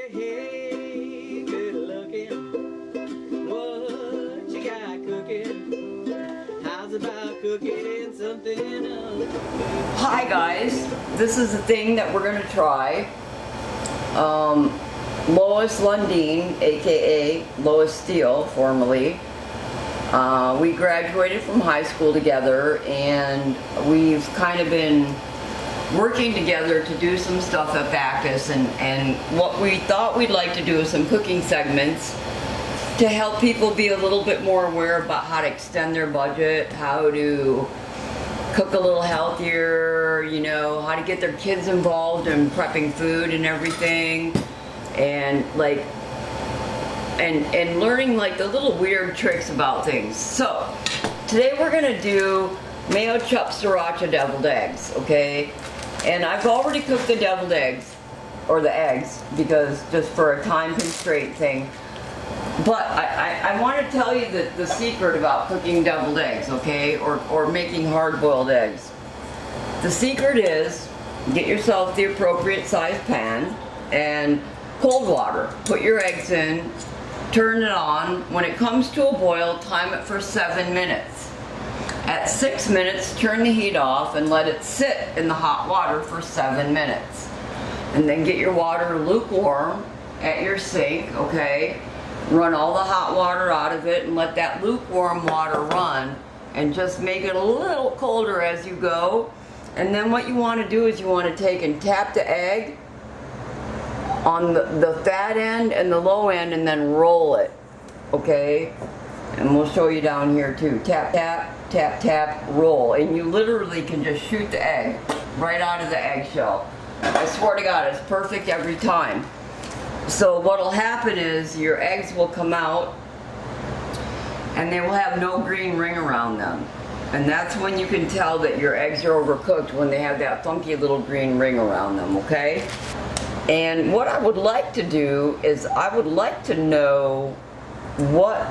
Hey, hey, good looking. What you got cooking? How's about cooking something up? Hi guys, this is the thing that we're going to try. Lois Lundeen, aka Lois Steele, formerly. We graduated from high school together, and we've kind of been working together to do some stuff at Bacchus, and what we thought we'd like to do is some cooking segments to help people be a little bit more aware about how to extend their budget, how to cook a little healthier, you know, how to get their kids involved in prepping food and everything, and like and learning like the little weird tricks about things. So today we're gonna do mayo chup sriracha deviled eggs, okay? And I've already cooked the deviled eggs, or the eggs, because just for a time constraint thing. But I want to tell you the secret about cooking deviled eggs, okay? Or making hard-boiled eggs. The secret is, get yourself the appropriate size pan and cold water. Put your eggs in, turn it on. When it comes to a boil, time it for 7 minutes. At 6 minutes, turn the heat off and let it sit in the hot water for 7 minutes. And then get your water lukewarm at your sink, okay? Run all the hot water out of it and let that lukewarm water run, and just make it a little colder as you go. And then what you want to do is you want to take and tap the egg on the fat end and the low end, and then roll it, okay? And we'll show you down here too. Tap, tap, tap, tap, roll. And you literally can just shoot the egg right out of the eggshell. I swear to God, it's perfect every time. So what'll happen is your eggs will come out and they will have no green ring around them. And that's when you can tell that your eggs are overcooked, when they have that funky little green ring around them, okay? And what I would like to do is I would like to know what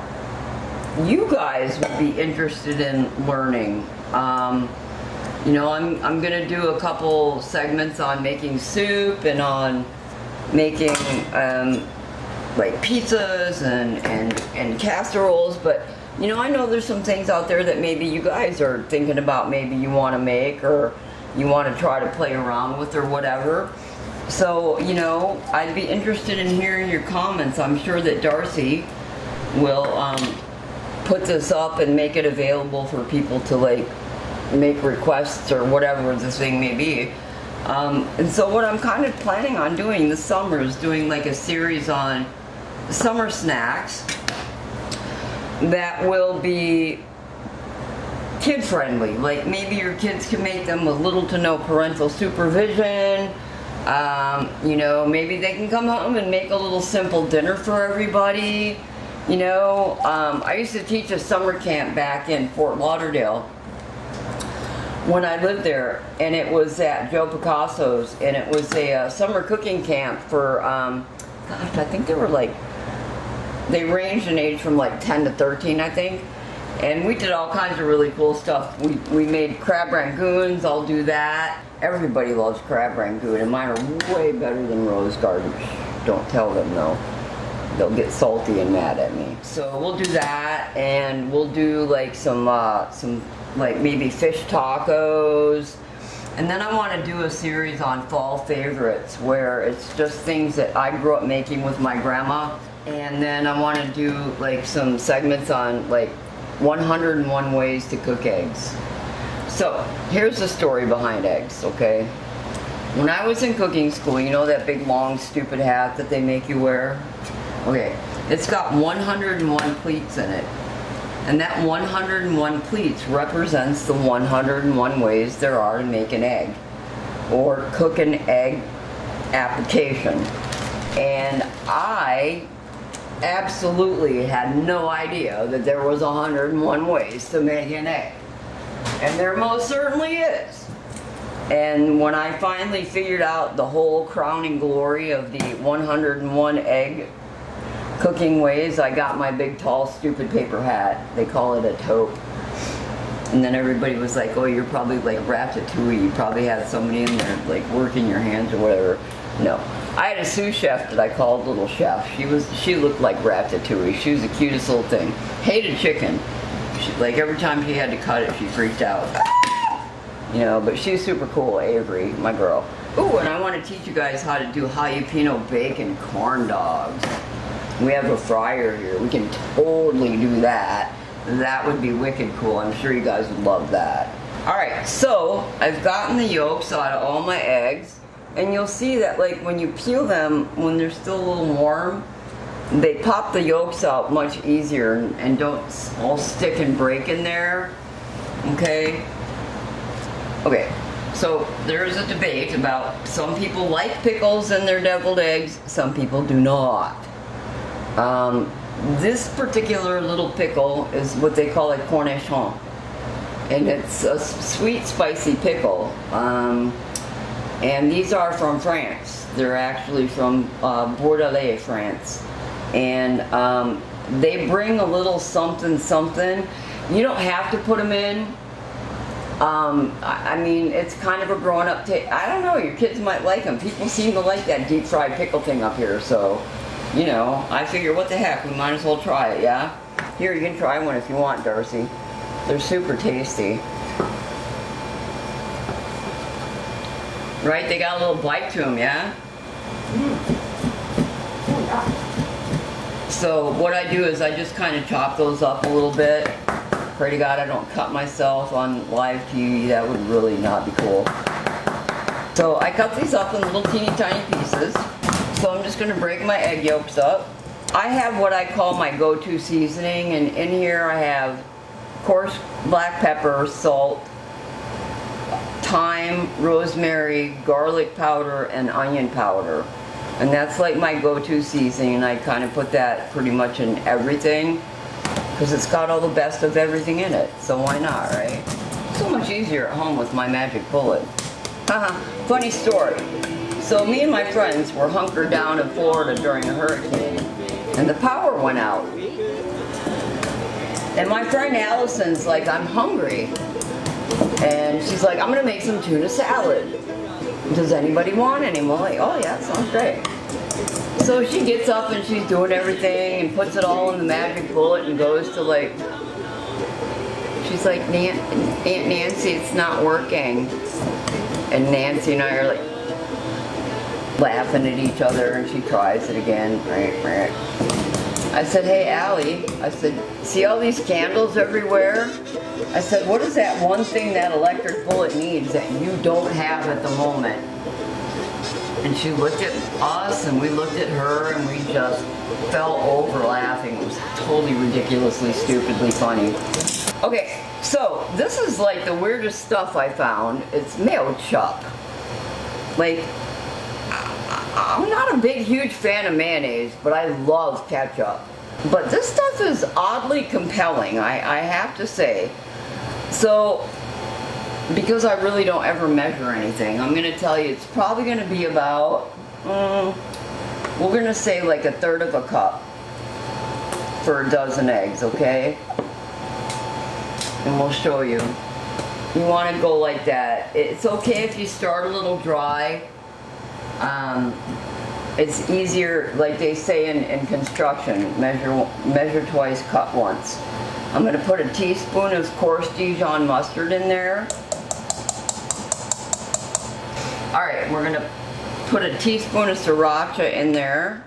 you guys would be interested in learning. You know, I'm gonna do a couple segments on making soup and on making like pizzas and casseroles, but you know, I know there's some things out there that maybe you guys are thinking about, maybe you want to make, or you want to try to play around with, or whatever. So, you know, I'd be interested in hearing your comments. I'm sure that Darcy will put this up and make it available for people to like make requests or whatever the thing may be. And so what I'm kind of planning on doing this summer is doing like a series on summer snacks that will be kid friendly. Like maybe your kids can make them with little to no parental supervision. You know, maybe they can come home and make a little simple dinner for everybody. You know, I used to teach a summer camp back in Fort Lauderdale when I lived there, and it was at Joe Picasso's, and it was a summer cooking camp for, gosh, I think they were like, they ranged in age from like 10 to 13, I think. And we did all kinds of really cool stuff. We made crab rangoons. I'll do that. Everybody loves crab rangoon, and mine are way better than Rose Garden. Don't tell them though. They'll get salty and mad at me. So we'll do that, and we'll do like some like maybe fish tacos. And then I want to do a series on fall favorites, where it's just things that I grew up making with my grandma. And then I want to do like some segments on like 101 ways to cook eggs. So here's the story behind eggs, okay? When I was in cooking school, you know that big long stupid hat that they make you wear? Okay, it's got 101 pleats in it. And that 101 pleats represents the 101 ways there are to make an egg or cook an egg application. And I absolutely had no idea that there was 101 ways to make an egg. And there most certainly is. And when I finally figured out the whole crowning glory of the 101 egg cooking ways, I got my big tall stupid paper hat. They call it a toque. And then everybody was like, oh, you're probably like Ratatouille. You probably had somebody in there like working your hands or whatever. No. I had a sous chef that I called Little Chef. She looked like Ratatouille. She was the cutest little thing. Hated chicken. Like every time she had to cut it, she freaked out. You know, but she's super cool, Avery, my girl. Ooh, and I want to teach you guys how to do jalapeno bacon corn dogs. We have a fryer here. We can totally do that. That would be wicked cool. I'm sure you guys would love that. Alright, so I've gotten the yolks out of all my eggs. And you'll see that like when you peel them, when they're still a little warm, they pop the yolks out much easier and don't all stick and break in there. Okay? Okay, so there's a debate about some people like pickles in their deviled eggs, some people do not. This particular little pickle is what they call a cornichon. And it's a sweet, spicy pickle. And these are from France. They're actually from Bordelais, France. And they bring a little something, something. You don't have to put them in. I mean, it's kind of a grown-up taste. I don't know, your kids might like them. People seem to like that deep-fried pickle thing up here, so, you know, I figure, what the heck, we might as well try it, yeah? Here, you can try one if you want, Darcy. They're super tasty. Right, they got a little bite to them, yeah? So what I do is I just kind of chop those up a little bit. Pray to God I don't cut myself on live TV. That would really not be cool. So I cut these up in little teeny tiny pieces. So I'm just going to break my egg yolks up. I have what I call my go-to seasoning, and in here I have coarse black pepper, salt, thyme, rosemary, garlic powder, and onion powder. And that's like my go-to seasoning. I kind of put that pretty much in everything because it's got all the best of everything in it. So why not, right? So much easier at home with my magic bullet. Haha, funny story. So me and my friends were hunkered down in Florida during a hurricane and the power went out. And my friend Allison's like, I'm hungry. And she's like, I'm gonna make some tuna salad. Does anybody want any? I'm like, oh yeah, sounds great. So she gets up and she's doing everything and puts it all in the magic bullet and goes to like, she's like, Aunt Nancy, it's not working. And Nancy and I are like laughing at each other and she tries it again. I said, hey Allie, I said, see all these candles everywhere? I said, what is that one thing that electric bullet needs that you don't have at the moment? And she looked at us and we looked at her and we just fell over laughing. It was totally ridiculously, stupidly funny. Okay, so this is like the weirdest stuff I found. It's mayo chup. Like, I'm not a big, huge fan of mayonnaise, but I love ketchup. But this stuff is oddly compelling, I have to say. So, because I really don't ever measure anything, I'm going to tell you it's probably going to be about, we're going to say like 1/3 of a cup for a dozen eggs, okay? And we'll show you. You want to go like that. It's okay if you start a little dry. It's easier, like they say in construction, measure twice, cut once. I'm going to put a teaspoon of coarse Dijon mustard in there. Alright, we're going to put a teaspoon of sriracha in there.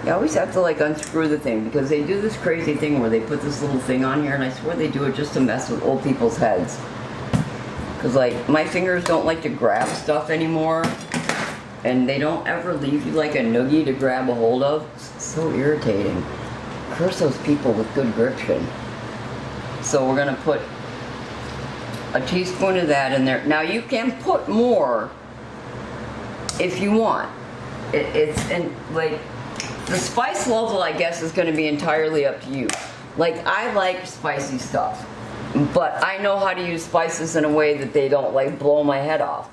You always have to like unscrew the thing because they do this crazy thing where they put this little thing on here and I swear they do it just to mess with old people's heads. Because like my fingers don't like to grab stuff anymore. And they don't ever leave you like a noogie to grab a hold of. It's so irritating. Curse those people with good gription. So we're gonna put a teaspoon of that in there. Now you can put more if you want. And like the spice level, I guess, is gonna be entirely up to you. Like I like spicy stuff, but I know how to use spices in a way that they don't like blow my head off.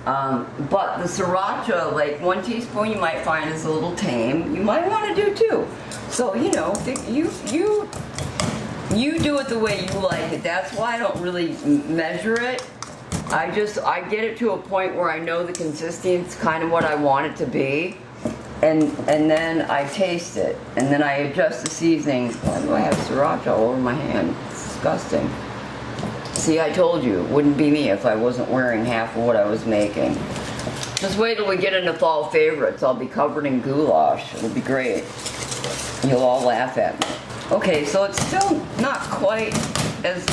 But the sriracha, like 1 teaspoon, you might find is a little tame. You might want to do 2. So, you know, you do it the way you like it. That's why I don't really measure it. I get it to a point where I know the consistency is kind of what I want it to be. And then I taste it, and then I adjust the seasoning. Why do I have sriracha all over my hand? It's disgusting. See, I told you, it wouldn't be me if I wasn't wearing half of what I was making. Just wait till we get into fall favorites. I'll be covered in goulash. It'll be great. You'll all laugh at me. Okay, so it's still not quite as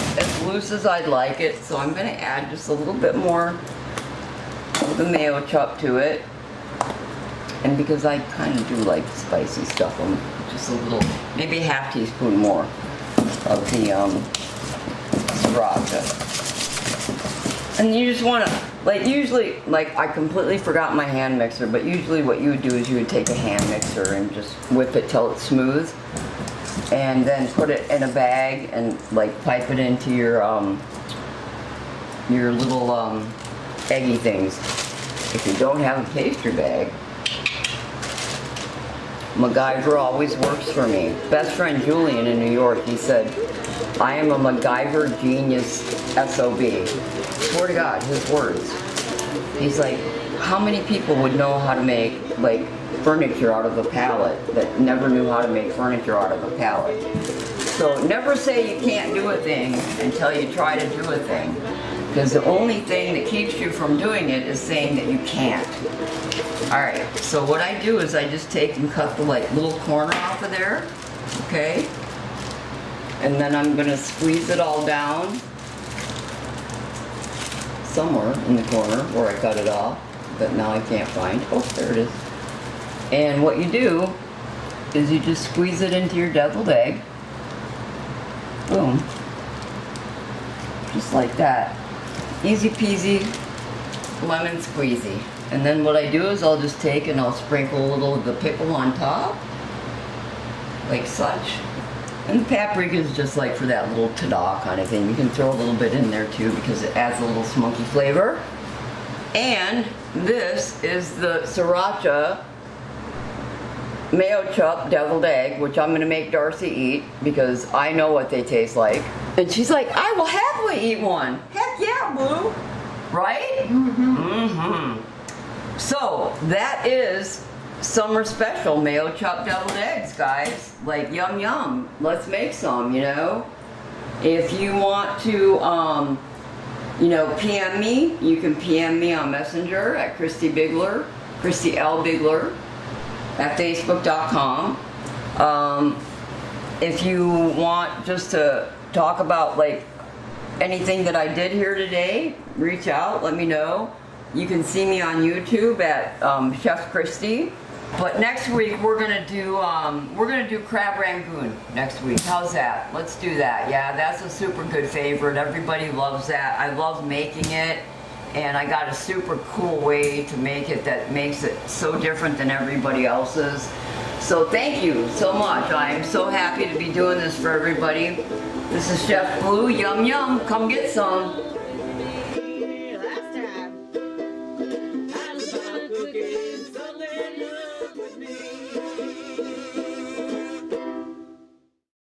loose as I'd like it, so I'm gonna add just a little bit more of the mayo chop to it. And because I kind of do like spicy stuff, I'm just a little, maybe a half teaspoon more of the sriracha. And you just want to, like usually, like I completely forgot my hand mixer, but usually what you would do is you would take a hand mixer and just whip it till it's smooth. And then put it in a bag and like pipe it into your little eggy things. If you don't have a pastry bag, MacGyver always works for me. Best friend Julian in New York, he said, I am a MacGyver genius SOB. Swear to God, his words. He's like, how many people would know how to make like furniture out of a pallet that never knew how to make furniture out of a pallet? So never say you can't do a thing until you try to do a thing. Because the only thing that keeps you from doing it is saying that you can't. Alright, so what I do is I just take and cut the like little corner off of there, okay? And then I'm gonna squeeze it all down somewhere in the corner where I cut it off, but now I can't find. Oh, there it is. And what you do is you just squeeze it into your deviled egg. Boom. Just like that. Easy peasy, lemon squeezy. And then what I do is I'll just take and I'll sprinkle a little of the pickle on top, like such. And the paprika is just like for that little ta-da kind of thing. You can throw a little bit in there too because it adds a little smoky flavor. And this is the sriracha mayo chop deviled egg, which I'm gonna make Darcy eat because I know what they taste like. And she's like, I will happily eat one. Heck yeah, Blue. Right? Mm-hmm. Mm-hmm. So that is summer special mayo chopped deviled eggs, guys. Like yum yum. Let's make some, you know. If you want to, you know, PM me, you can PM me on Messenger at Christy Bigler, Christy L. Bigler at Facebook.com. If you want just to talk about like anything that I did here today, reach out, let me know. You can see me on YouTube at Chef Christy. But next week we're gonna do crab rangoon next week. How's that? Let's do that. Yeah, that's a super good favorite. Everybody loves that. I love making it, and I got a super cool way to make it that makes it so different than everybody else's. So thank you so much. I am so happy to be doing this for everybody. This is Chef Blue. Yum yum. Come get some.